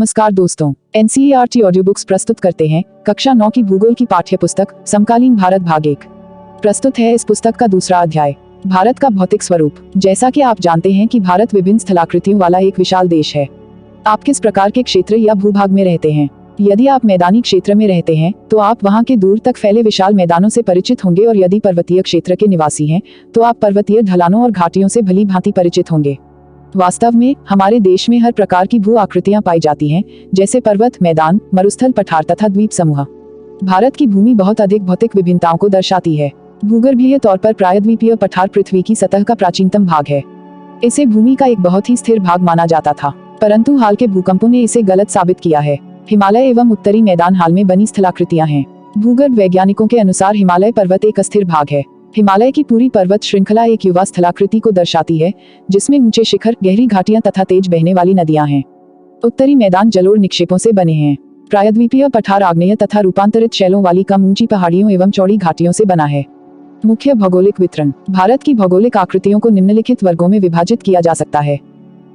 नमस्कार दोस्तों, NCERT audio books प्रस्तुत करते हैं कक्षा 9 की भूगोल की पाठ्य पुस्तक समकालीन भारत भाग 1। प्रस्तुत है इस पुस्तक का दूसरा अध्याय, भारत का भौतिक स्वरूप। जैसा कि आप जानते हैं कि भारत विभिन्न स्थलाकृतियों वाला एक विशाल देश है। आप किस प्रकार के क्षेत्र या भूभाग में रहते हैं? यदि आप मैदानी क्षेत्र में रहते हैं तो आप वहां के दूर तक फैले विशाल मैदानों से परिचित होंगे, और यदि पर्वतीय क्षेत्र के निवासी हैं तो आप पर्वतीय ढलानों और घाटियों से भली भांति परिचित होंगे। वास्तव में हमारे देश में हर प्रकार की भू आकृतियां पाई जाती हैं, जैसे पर्वत, मैदान, मरुस्थल, पठार तथा द्वीप समूह। भारत की भूमि बहुत अधिक भौतिक विभिन्नताओं को दर्शाती है। भूगर्भीय तौर पर प्रायद्वीपीय पठार पृथ्वी की सतह का प्राचीनतम भाग है। इसे भूमि का एक बहुत ही स्थिर भाग माना जाता था, परंतु हाल के भूकंपों ने इसे गलत साबित किया है। हिमालय एवं उत्तरी मैदान हाल में बनी स्थलाकृतियां हैं। भूगर्भ वैज्ञानिकों के अनुसार हिमालय पर्वत एक अस्थिर भाग है। हिमालय की पूरी पर्वत श्रृंखला एक युवा स्थलाकृति को दर्शाती है, जिसमें ऊंचे शिखर, गहरी घाटियां तथा तेज बहने वाली नदियां हैं। उत्तरी मैदान जलोढ़ निक्षेपों से बने हैं। प्रायद्वीपीय पठार आग्नेय तथा रूपांतरित शैलों वाली कम ऊंची पहाड़ियों एवं चौड़ी घाटियों से बना है। मुख्य भौगोलिक वितरण। भारत की भौगोलिक आकृतियों को निम्नलिखित वर्गों में विभाजित किया जा सकता है।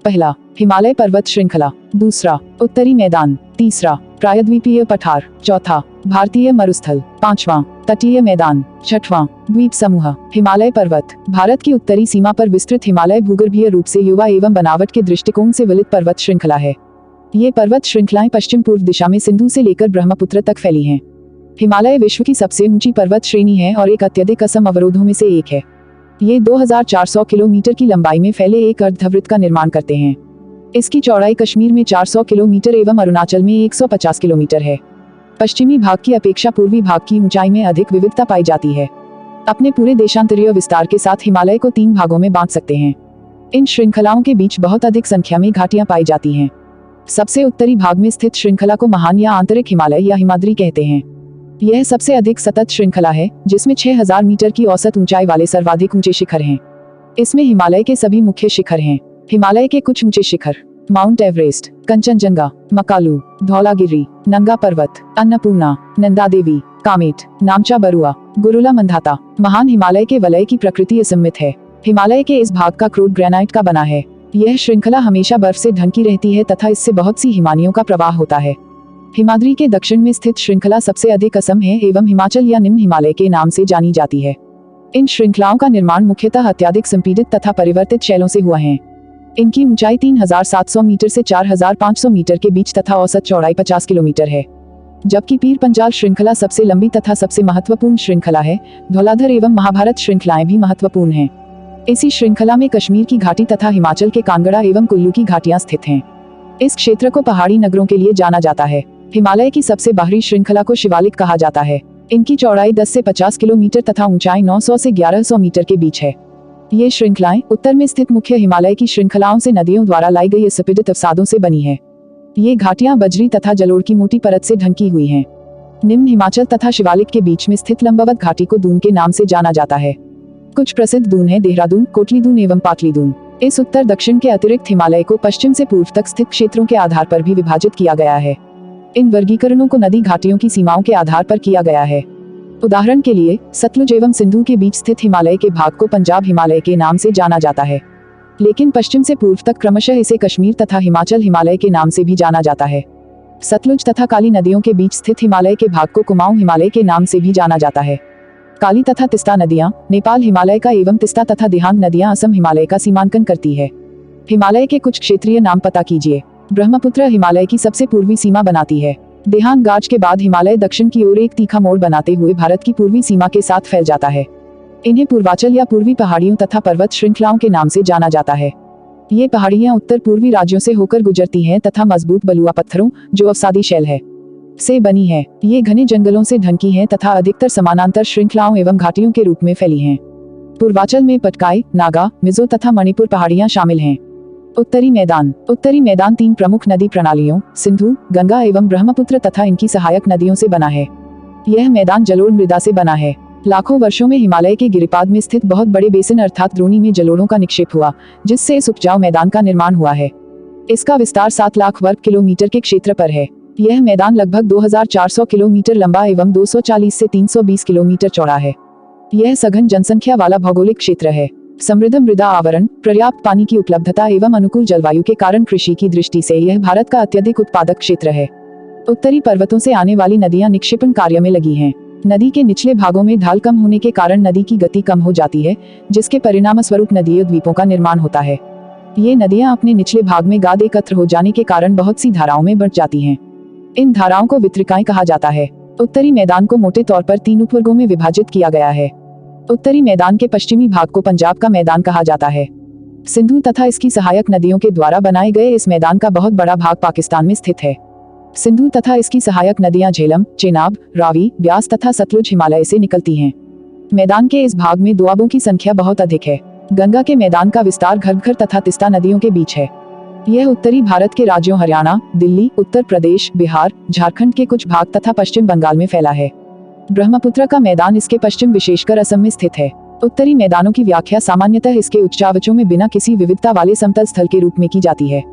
पहला, हिमालय पर्वत श्रृंखला। दूसरा, उत्तरी मैदान। तीसरा, प्रायद्वीपीय पठार। चौथा, भारतीय मरुस्थल। पांचवां, तटीय मैदान। छठवां, द्वीप समूह। हिमालय पर्वत। भारत की उत्तरी सीमा पर विस्तृत हिमालय भूगर्भीय रूप से युवा एवं बनावट के दृष्टिकोण से विलित पर्वत श्रृंखला है। ये पर्वत श्रृंखलाएं पश्चिम पूर्व दिशा में सिंधु से लेकर ब्रह्मपुत्र तक फैली हैं। हिमालय विश्व की सबसे ऊंची पर्वत श्रेणी है और एक अत्यधिक असम अवरोधों में से एक है। ये 2400 किलोमीटर की लंबाई में फैले एक अर्धवृत्त का निर्माण करते हैं। इसकी चौड़ाई कश्मीर में 400 किलोमीटर एवं अरुणाचल में 150 किलोमीटर है। पश्चिमी भाग की अपेक्षा पूर्वी भाग की ऊंचाई में अधिक विविधता पाई जाती है। अपने पूरे देशांतरीय विस्तार के साथ हिमालय को 3 भागों में बांट सकते हैं। इन श्रृंखलाओं के बीच बहुत अधिक संख्या में घाटियां पाई जाती हैं। सबसे उत्तरी भाग में स्थित श्रृंखला को महान या आंतरिक हिमालय या हिमाद्री कहते हैं। यह सबसे अधिक सतत श्रृंखला है, जिसमें 6000 मीटर की औसत ऊंचाई वाले सर्वाधिक ऊंचे शिखर हैं। इसमें हिमालय के सभी मुख्य शिखर हैं। हिमालय के कुछ ऊंचे शिखर: माउंट एवरेस्ट, कंचनजंगा, मकालू, धौलागिरी, नंगा पर्वत, अन्नपूर्णा, नंदा देवी, कामेट, नामचा बरुआ, गुरुला मंधाता। महान हिमालय के वलय की प्रकृति असीमित है। हिमालय के इस भाग का क्रूड ग्रेनाइट का बना है। यह श्रृंखला हमेशा बर्फ से ढकी रहती है तथा इससे बहुत सी हिमानियों का प्रवाह होता है। हिमाद्री के दक्षिण में स्थित श्रृंखला सबसे अधिक असम है एवं हिमाचल या निम्न हिमालय के नाम से जानी जाती है। इन श्रृंखलाओं का निर्माण मुख्यतः अत्यधिक संपीड़ित तथा परिवर्तित शैलों से हुआ है। इनकी ऊंचाई 3700 मीटर से 4500 मीटर के बीच तथा औसत चौड़ाई 50 किलोमीटर है। जबकि पीर पंजाल श्रृंखला सबसे लंबी तथा सबसे महत्वपूर्ण श्रृंखला है। धौलाधर एवं महाभारत श्रृंखलाएं भी महत्वपूर्ण हैं। इसी श्रृंखला में कश्मीर की घाटी तथा हिमाचल के कांगड़ा एवं कुल्लू की घाटियां स्थित हैं। इस क्षेत्र को पहाड़ी नगरों के लिए जाना जाता है। हिमालय की सबसे बाहरी श्रृंखला को शिवालिक कहा जाता है। इनकी चौड़ाई 10 से 50 किलोमीटर तथा ऊंचाई 900 से 1100 मीटर के बीच है। ये श्रृंखलाएं उत्तर में स्थित मुख्य हिमालय की श्रृंखलाओं से नदियों द्वारा लाई गई असपीडित अवसादों से बनी है। ये घाटियां बजरी तथा जलोढ़ की मोटी परत से ढकी हुई हैं। निम्न हिमाचल तथा शिवालिक के बीच में स्थित लंबवत घाटी को दून के नाम से जाना जाता है। कुछ प्रसिद्ध दून है देहरादून, कोटली दून एवं पाटली दून। इस उत्तर दक्षिण के अतिरिक्त हिमालय को पश्चिम से पूर्व तक स्थित क्षेत्रों के आधार पर भी विभाजित किया गया है। इन वर्गीकरणों को नदी घाटियों की सीमाओं के आधार पर किया गया है। उदाहरण के लिए सतलुज एवं सिंधु के बीच स्थित हिमालय के भाग को पंजाब हिमालय के नाम से जाना जाता है, लेकिन पश्चिम से पूर्व तक क्रमशः इसे कश्मीर तथा हिमाचल हिमालय के नाम से भी जाना जाता है। सतलुज तथा काली नदियों के बीच स्थित हिमालय के भाग को कुमाऊं हिमालय के नाम से भी जाना जाता है। काली तथा तिस्ता नदियां नेपाल हिमालय का एवं तिस्ता तथा दिहांग नदियां असम हिमालय का सीमांकन करती है। हिमालय के कुछ क्षेत्रीय नाम पता कीजिए। ब्रह्मपुत्र हिमालय की सबसे पूर्वी सीमा बनाती है। देहांग गाज के बाद हिमालय दक्षिण की ओर एक तीखा मोड़ बनाते हुए भारत की पूर्वी सीमा के साथ फैल जाता है। इन्हें पूर्वांचल या पूर्वी पहाड़ियों तथा पर्वत श्रृंखलाओं के नाम से जाना जाता है। ये पहाड़ियां उत्तर पूर्वी राज्यों से होकर गुजरती हैं तथा मजबूत बलुआ पत्थरों, जो अवसादी शैल है, से बनी है। ये घने जंगलों से ढकी हैं तथा अधिकतर समानांतर श्रृंखलाओं एवं घाटियों के रूप में फैली हैं। पूर्वांचल में पटकाई, नागा, मिजो तथा मणिपुर पहाड़ियां शामिल हैं। उत्तरी मैदान। उत्तरी मैदान 3 प्रमुख नदी प्रणालियों सिंधु, गंगा एवं ब्रह्मपुत्र तथा इनकी सहायक नदियों से बना है। यह मैदान जलोढ़ मृदा से बना है। लाखों वर्षों में हिमालय के गिरिपाद में स्थित बहुत बड़े बेसिन अर्थात द्रोणी में जलोढ़ों का निक्षेप हुआ, जिससे इस उपजाऊ मैदान का निर्माण हुआ है। इसका विस्तार 7 लाख वर्ग किलोमीटर के क्षेत्र पर है। यह मैदान लगभग 2400 किलोमीटर लंबा एवं 240 से 320 किलोमीटर चौड़ा है। यह सघन जनसंख्या वाला भौगोलिक क्षेत्र है। समृद्ध मृदा आवरण, पर्याप्त पानी की उपलब्धता एवं अनुकूल जलवायु के कारण कृषि की दृष्टि से यह भारत का अत्यधिक उत्पादक क्षेत्र है। उत्तरी पर्वतों से आने वाली नदियां निक्षेपण कार्य में लगी हैं। नदी के निचले भागों में ढाल कम होने के कारण नदी की गति कम हो जाती है, जिसके परिणाम स्वरूप नदीय द्वीपों का निर्माण होता है। ये नदियां अपने निचले भाग में गाद एकत्र हो जाने के कारण बहुत सी धाराओं में बंट जाती हैं। इन धाराओं को वितरिकाएं कहा जाता है। उत्तरी मैदान को मोटे तौर पर 3 उपवर्गों में विभाजित किया गया है। उत्तरी मैदान के पश्चिमी भाग को पंजाब का मैदान कहा जाता है। सिंधु तथा इसकी सहायक नदियों के द्वारा बनाए गए इस मैदान का बहुत बड़ा भाग पाकिस्तान में स्थित है। सिंधु तथा इसकी सहायक नदियां झेलम, चेनाब, रावी, ब्यास तथा सतलुज हिमालय से निकलती हैं। मैदान के इस भाग में दोआबों की संख्या बहुत अधिक है। गंगा के मैदान का विस्तार घग्गर तथा तिस्ता नदियों के बीच है। यह उत्तरी भारत के राज्यों हरियाणा, दिल्ली, उत्तर प्रदेश, बिहार, झारखंड के कुछ भाग तथा पश्चिम बंगाल में फैला है। ब्रह्मपुत्र का मैदान इसके पश्चिम विशेषकर असम में स्थित है। उत्तरी मैदानों की व्याख्या सामान्यतः इसके उच्चावचों में बिना किसी विविधता वाले समतल स्थल के रूप में की जाती है।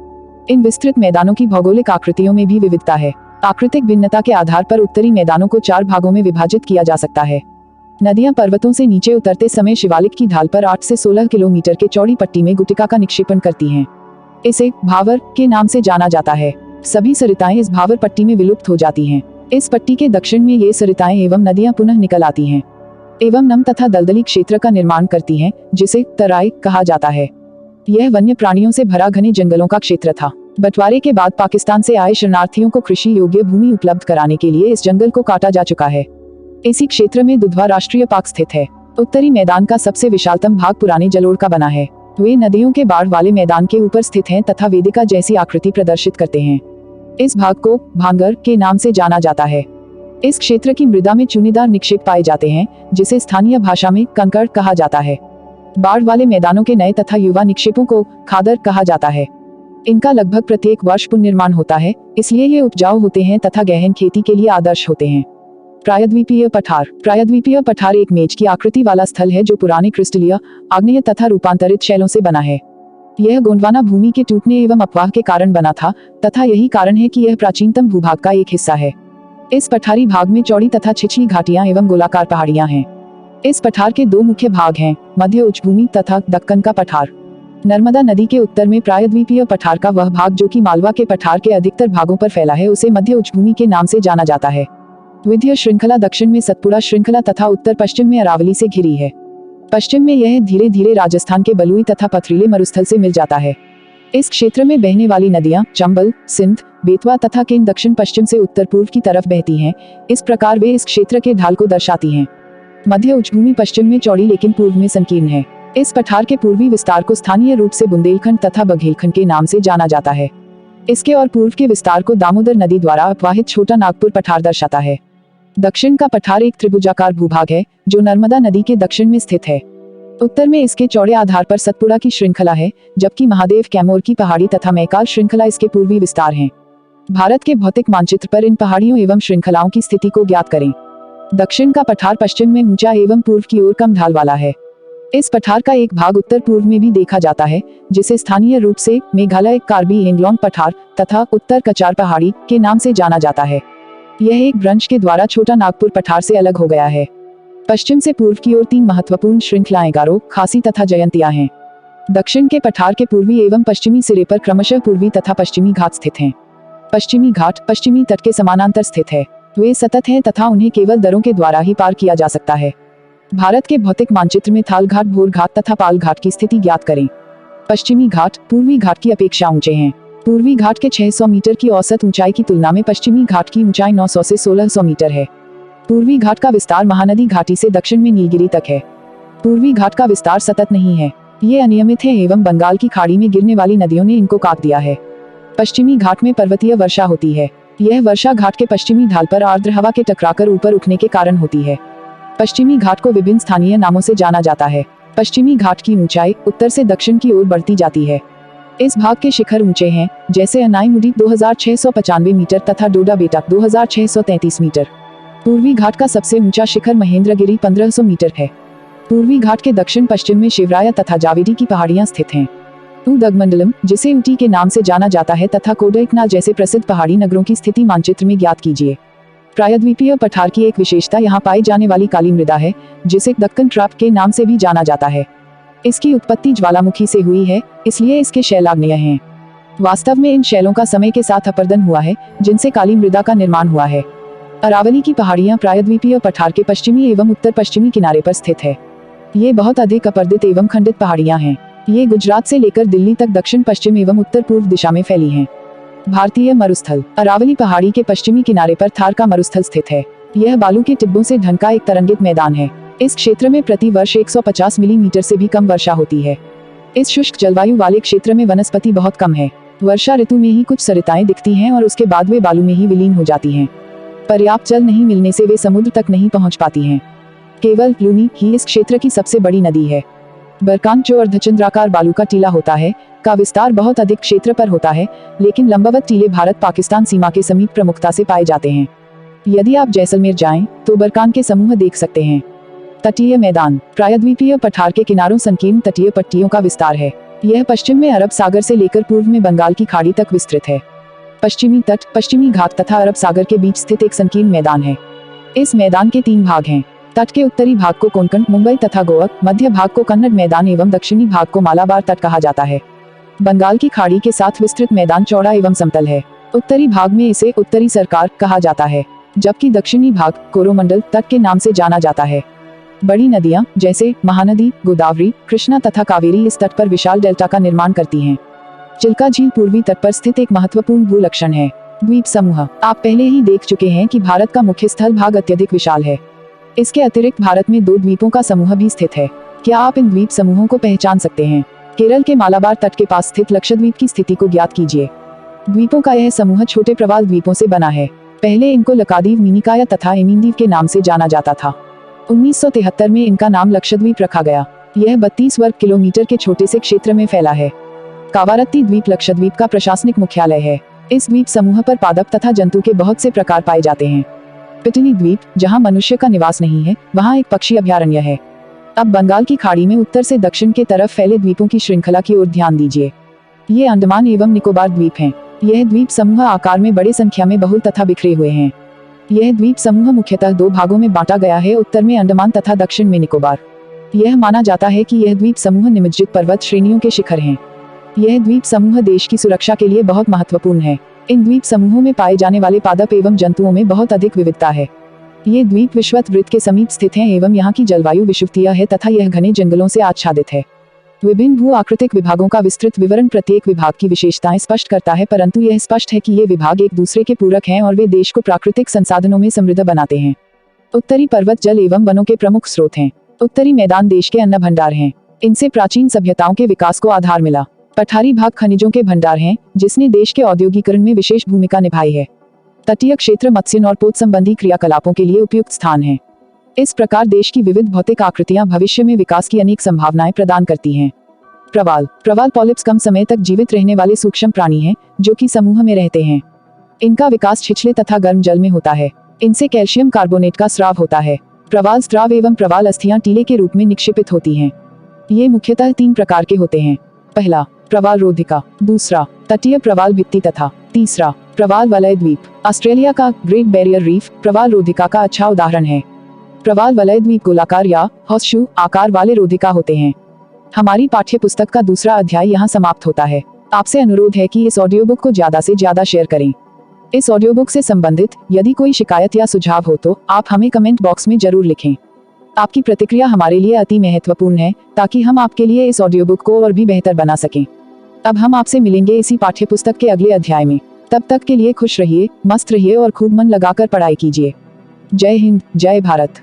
इन विस्तृत मैदानों की भौगोलिक आकृतियों में भी विविधता है। आकृतिक भिन्नता के आधार पर उत्तरी मैदानों को 4 भागों में विभाजित किया जा सकता है। नदियां पर्वतों से नीचे उतरते समय शिवालिक की ढाल पर 8 से 16 किलोमीटर के चौड़ी पट्टी में गुटिका का निक्षेपण करती हैं। इसे भावर के नाम से जाना जाता है। सभी सरिताएं इस भावर पट्टी में विलुप्त हो जाती हैं। इस पट्टी के दक्षिण में ये सरिताएं एवं नदियां पुनः निकल आती हैं एवं नम तथा दलदली क्षेत्र का निर्माण करती हैं, जिसे तराई कहा जाता है। यह वन्य प्राणियों से भरा घने जंगलों का क्षेत्र था। बंटवारे के बाद पाकिस्तान से आए शरणार्थियों को कृषि योग्य भूमि उपलब्ध कराने के लिए इस जंगल को काटा जा चुका है। इसी क्षेत्र में दुधवा राष्ट्रीय पार्क स्थित है। उत्तरी मैदान का सबसे विशालतम भाग पुराने जलोढ़ का बना है। वे नदियों के बाढ़ वाले मैदान के ऊपर स्थित हैं तथा वेदिका जैसी आकृति प्रदर्शित करते हैं। इस भाग को भांगर के नाम से जाना जाता है। इस क्षेत्र की मृदा में चूनेदार निक्षेप पाए जाते हैं, जिसे स्थानीय भाषा में कंकड़ कहा जाता है। बाढ़ वाले मैदानों के नए तथा युवा निक्षेपों को खादर कहा जाता है। इनका लगभग प्रत्येक वर्ष पुनर्निर्माण होता है, इसलिए ये उपजाऊ होते हैं तथा गहन खेती के लिए आदर्श होते हैं। प्रायद्वीपीय पठार। प्रायद्वीपीय पठार एक मेज की आकृति वाला स्थल है जो पुराने क्रिस्टलीय, आग्नेय तथा रूपांतरित शैलों से बना है। यह गोंडवाना भूमि के टूटने एवं अपवाह के कारण बना था तथा यही कारण है कि यह प्राचीनतम भूभाग का एक हिस्सा है। इस पठारी भाग में चौड़ी तथा छिछली घाटियां एवं गोलाकार पहाड़ियां हैं। इस पठार के 2 मुख्य भाग हैं, मध्य उच्चभूमि तथा दक्कन का पठार। नर्मदा नदी के उत्तर में प्रायद्वीपीय पठार का वह भाग जो कि मालवा के पठार के अधिकतर भागों पर फैला है, उसे मध्य उच्चभूमि के नाम से जाना जाता है। विंध्य श्रृंखला दक्षिण में सतपुड़ा श्रृंखला तथा उत्तर पश्चिम में अरावली से घिरी है। पश्चिम में यह धीरे धीरे राजस्थान के बलुई तथा पथरीले मरुस्थल से मिल जाता है। इस क्षेत्र में बहने वाली नदियां चंबल, सिंध, बेतवा तथा केन दक्षिण पश्चिम से उत्तर पूर्व की तरफ बहती हैं। इस प्रकार वे इस क्षेत्र के ढाल को दर्शाती हैं। मध्य उच्चभूमि पश्चिम में चौड़ी लेकिन पूर्व में संकीर्ण है। इस पठार के पूर्वी विस्तार को स्थानीय रूप से बुंदेलखंड तथा बघेलखंड के नाम से जाना जाता है। इसके और पूर्व के विस्तार को दामोदर नदी द्वारा अपवाहित छोटा नागपुर पठार दर्शाता है। दक्षिण का पठार एक त्रिभुजाकार भूभाग है जो नर्मदा नदी के दक्षिण में स्थित है। उत्तर में इसके चौड़े आधार पर सतपुड़ा की श्रृंखला है, जबकि महादेव कैमोर की पहाड़ी तथा मैकाल श्रृंखला इसके पूर्वी विस्तार हैं। भारत के भौतिक मानचित्र पर इन पहाड़ियों एवं श्रृंखलाओं की स्थिति को ज्ञात करें। दक्षिण का पठार पश्चिम में ऊंचा एवं पूर्व की ओर कम ढाल वाला है। इस पठार का एक भाग उत्तर पूर्व में भी देखा जाता है, जिसे स्थानीय रूप से मेघालय कार्बी एंग्लोंग पठार तथा उत्तर कचार पहाड़ी के नाम से जाना जाता है। यह एक ब्रंश के द्वारा छोटा नागपुर पठार से अलग हो गया है। पश्चिम से पूर्व की ओर 3 महत्वपूर्ण श्रृंखलाएं गारो, खासी तथा जयंतिया हैं। दक्षिण के पठार के पूर्वी एवं पश्चिमी सिरे पर क्रमशः पूर्वी तथा पश्चिमी घाट स्थित हैं। पश्चिमी घाट पश्चिमी तट के समानांतर स्थित है। वे सतत हैं तथा उन्हें केवल दरों के द्वारा ही पार किया जा सकता है। भारत के भौतिक मानचित्र में थाल घाट, भोर घाट तथा पाल घाट की स्थिति ज्ञात करें। पश्चिमी घाट पूर्वी घाट की अपेक्षा ऊंचे हैं। पूर्वी घाट के 600 मीटर की औसत ऊंचाई की तुलना में पश्चिमी घाट की ऊंचाई 900 से 1600 मीटर है। पूर्वी घाट का विस्तार महानदी घाटी से दक्षिण में नीलगिरी तक है। पूर्वी घाट का विस्तार सतत नहीं है, ये अनियमित है एवं बंगाल की खाड़ी में गिरने वाली नदियों ने इनको काट दिया है। पश्चिमी घाट में पर्वतीय वर्षा होती है। यह वर्षा घाट के पश्चिमी ढाल पर आर्द्र हवा के टकराकर ऊपर उठने के कारण होती है। पश्चिमी घाट को विभिन्न स्थानीय नामों से जाना जाता है। पश्चिमी घाट की ऊंचाई उत्तर से दक्षिण की ओर बढ़ती जाती है। इस भाग के शिखर ऊंचे हैं, जैसे अनाईमुडी 2695 मीटर तथा डोडा बेटा 2633 मीटर। पूर्वी घाट का सबसे ऊंचा शिखर महेंद्रगिरी 1500 मीटर है। पूर्वी घाट के दक्षिण पश्चिम में शिवराया तथा जावेरी की पहाड़ियां स्थित हैं। उदगमंडलम, जिसे ऊटी के नाम से जाना जाता है, तथा कोडैकनाल जैसे प्रसिद्ध पहाड़ी नगरों की स्थिति मानचित्र में ज्ञात कीजिए। प्रायद्वीपीय पठार की एक विशेषता यहाँ पाई जाने वाली काली मृदा है, जिसे दक्कन ट्रैप के नाम से भी जाना जाता है। इसकी उत्पत्ति ज्वालामुखी से हुई है, इसलिए इसके शैल आग्नेय हैं। वास्तव में इन शैलों का समय के साथ अपरदन हुआ है, जिनसे काली मृदा का निर्माण हुआ है। अरावली की पहाड़ियां प्रायद्वीपीय पठार के पश्चिमी एवं उत्तर पश्चिमी किनारे पर स्थित है। ये बहुत अधिक अपर्दित एवं खंडित पहाड़ियां हैं। ये गुजरात से लेकर दिल्ली तक दक्षिण पश्चिम एवं उत्तर पूर्व दिशा में फैली हैं। भारतीय मरुस्थल। अरावली पहाड़ी के पश्चिमी किनारे पर थार का मरुस्थल स्थित है। यह बालू के टिब्बों से ढका एक तरंगित मैदान है। इस क्षेत्र में प्रति वर्ष 150 मिलीमीटर से भी कम वर्षा होती है। इस शुष्क जलवायु वाले क्षेत्र में वनस्पति बहुत कम है। वर्षा ऋतु में ही कुछ सरिताएं दिखती हैं और उसके बाद वे बालू में ही विलीन हो जाती हैं। पर्याप्त जल नहीं मिलने से वे समुद्र तक नहीं पहुंच पाती हैं। केवल लूनी ही इस क्षेत्र की सबसे बड़ी नदी है। बरकान, जो अर्धचंद्राकार बालू का टीला होता है, का विस्तार बहुत अधिक क्षेत्र पर होता है, लेकिन लंबवत टीले भारत पाकिस्तान सीमा के समीप प्रमुखता से पाए जाते हैं। यदि आप जैसलमेर जाएं, तो बरकान के समूह देख सकते हैं। तटीय मैदान। प्रायद्वीपीय पठार के किनारों संकीर्ण तटीय पट्टियों का विस्तार है। यह पश्चिम में अरब सागर से लेकर पूर्व में बंगाल की खाड़ी तक विस्तृत है। पश्चिमी तट, पश्चिमी घाट तथा अरब सागर के बीच स्थित एक संकीर्ण मैदान है। इस मैदान के 3 भाग हैं। तट के उत्तरी भाग को कोंकण, मुंबई तथा गोवा, मध्य भाग को कन्नड़ मैदान एवं दक्षिणी भाग को मालाबार तट कहा जाता है। बंगाल की खाड़ी के साथ विस्तृत मैदान चौड़ा एवं समतल है। उत्तरी भाग में इसे उत्तरी सरकार कहा जाता है, जबकि दक्षिणी भाग कोरोमंडल तट के नाम से जाना जाता है। बड़ी नदियां जैसे महानदी, गोदावरी, कृष्णा तथा कावेरी इस तट पर विशाल डेल्टा का निर्माण करती हैं। चिल्का झील पूर्वी तट पर स्थित एक महत्वपूर्ण भूलक्षण है। द्वीप समूह। आप पहले ही देख चुके हैं कि भारत का मुख्य स्थल भाग अत्यधिक विशाल है। इसके अतिरिक्त भारत में 2 द्वीपों का समूह भी स्थित है। क्या आप इन द्वीप समूहों को पहचान सकते हैं? केरल के मालाबार तट के पास स्थित लक्षद्वीप की स्थिति को ज्ञात कीजिए। द्वीपों का यह समूह छोटे प्रवाल द्वीपों से बना है। पहले इनको लकादीव, मिनिकाया तथा एमीनदीव के नाम से जाना जाता था। 1973 में इनका नाम लक्षद्वीप रखा गया। यह 32 वर्ग किलोमीटर के छोटे से क्षेत्र में फैला है। कावारत्ती द्वीप लक्षद्वीप का प्रशासनिक मुख्यालय है। इस द्वीप समूह पर पादप तथा जंतु के बहुत से प्रकार पाए जाते हैं। पिटनी द्वीप, जहां मनुष्य का निवास नहीं है, वहां एक पक्षी अभयारण्य है। अब बंगाल की खाड़ी में उत्तर से दक्षिण के तरफ फैले द्वीपों की श्रृंखला की ओर ध्यान दीजिए। ये अंडमान एवं निकोबार द्वीप हैं। यह द्वीप समूह आकार में बड़ी संख्या में बहुल तथा बिखरे हुए हैं। यह द्वीप समूह मुख्यतः 2 भागों में बांटा गया है, उत्तर में अंडमान तथा दक्षिण में निकोबार। यह माना जाता है कि यह द्वीप समूह निमज्जित पर्वत श्रेणियों के शिखर हैं। यह द्वीप समूह देश की सुरक्षा के लिए बहुत महत्वपूर्ण है। इन द्वीप समूहों में पाए जाने वाले पादप एवं जंतुओं में बहुत अधिक विविधता है। ये द्वीप विषुवत वृत्त के समीप स्थित हैं एवं यहाँ की जलवायु विषुवतीय है तथा यह घने जंगलों से आच्छादित है। विभिन्न भू आकृतिक विभागों का विस्तृत विवरण प्रत्येक विभाग की विशेषताएं स्पष्ट करता है, परंतु यह स्पष्ट है कि ये विभाग एक दूसरे के पूरक हैं और वे देश को प्राकृतिक संसाधनों में समृद्ध बनाते हैं। उत्तरी पर्वत जल एवं वनों के प्रमुख स्रोत हैं। उत्तरी मैदान देश के अन्न भंडार हैं। इनसे प्राचीन सभ्यताओं के विकास को आधार मिला। पठारी भाग खनिजों के भंडार हैं, जिसने देश के औद्योगिकरण में विशेष भूमिका निभाई है। तटीय क्षेत्र मत्स्य और पोत संबंधी क्रियाकलापों के लिए उपयुक्त स्थान है। इस प्रकार देश की विविध भौतिक आकृतियां भविष्य में विकास की अनेक संभावनाएं प्रदान करती हैं। प्रवाल। प्रवाल पॉलिप्स कम समय तक जीवित रहने वाले सूक्ष्म प्राणी हैं, जो कि समूह में रहते हैं। इनका विकास छिछले तथा गर्म जल में होता है। इनसे कैल्शियम कार्बोनेट का स्राव होता है। प्रवाल स्राव एवं प्रवाल अस्थियां टीले के रूप में निक्षेपित होती हैं। ये मुख्यतः 3 प्रकार के होते हैं। पहला, प्रवाल रोधिका। दूसरा, तटीय प्रवाल भित्ति तथा तीसरा, प्रवाल वलय द्वीप। ऑस्ट्रेलिया का ग्रेट बैरियर रीफ प्रवाल रोधिका का अच्छा उदाहरण है। प्रवाल वलय द्वीप गोलाकार या हॉर्सशू आकार वाले रोधिका होते हैं। हमारी पाठ्य पुस्तक का दूसरा अध्याय यहाँ समाप्त होता है। आपसे अनुरोध है कि इस ऑडियो बुक को ज्यादा से ज्यादा शेयर करें। इस ऑडियो बुक से संबंधित यदि कोई शिकायत या सुझाव हो तो आप हमें कमेंट बॉक्स में जरूर लिखें। आपकी प्रतिक्रिया हमारे लिए अति महत्वपूर्ण है, ताकि हम आपके लिए इस ऑडियो बुक को और भी बेहतर बना सकें। अब हम आपसे मिलेंगे इसी पाठ्य पुस्तक के अगले अध्याय में। तब तक के लिए खुश रहिए, मस्त रहिए और खूब मन लगाकर पढ़ाई कीजिए। जय हिंद, जय भारत।